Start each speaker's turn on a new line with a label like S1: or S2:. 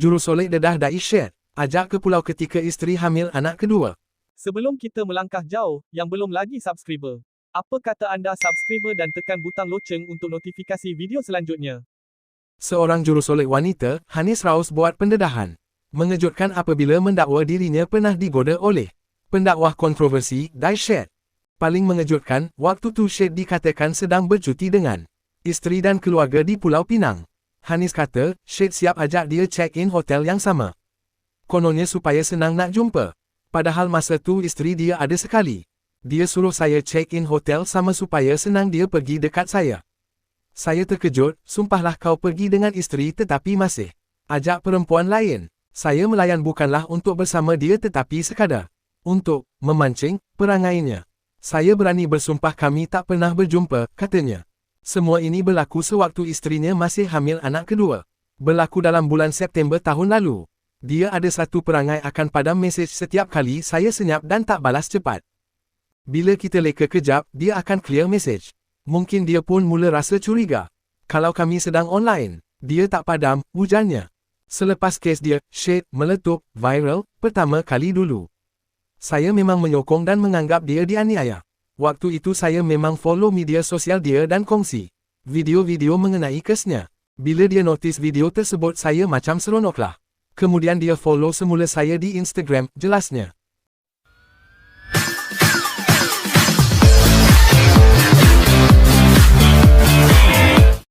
S1: Jurusolek dedah Daishet, ajak ke pulau ketika isteri hamil anak kedua.
S2: Sebelum kita melangkah jauh, yang belum lagi subscriber, apa kata anda subscriber dan tekan butang loceng untuk notifikasi video selanjutnya?
S1: Seorang jurusolek wanita, Hanis Raus buat pendedahan. Mengejutkan apabila mendakwa dirinya pernah digoda oleh pendakwah kontroversi, Daishet. Paling mengejutkan, waktu tu Syed dikatakan sedang bercuti dengan isteri dan keluarga di Pulau Pinang. Hanis kata, Syed siap ajak dia check-in hotel yang sama. Kononnya supaya senang nak jumpa. Padahal masa tu isteri dia ada sekali. Dia suruh saya check-in hotel sama supaya senang dia pergi dekat saya. Saya terkejut, sumpahlah kau pergi dengan isteri tetapi masih ajak perempuan lain. Saya melayan bukanlah untuk bersama dia tetapi sekadar untuk memancing perangainya. Saya berani bersumpah kami tak pernah berjumpa, katanya. Semua ini berlaku sewaktu isterinya masih hamil anak kedua. Berlaku dalam bulan September tahun lalu. Dia ada satu perangai akan padam mesej setiap kali saya senyap dan tak balas cepat. Bila kita leka kejap, dia akan clear mesej. Mungkin dia pun mula rasa curiga. Kalau kami sedang online, dia tak padam, ujarnya. Selepas kes dia, Syed, meletup, viral, pertama kali dulu. Saya memang menyokong dan menganggap dia dianiaya. Waktu itu saya memang follow media sosial dia dan kongsi video-video mengenai kesnya. Bila dia notis video tersebut saya macam seronoklah. Kemudian dia follow semula saya di Instagram, jelasnya.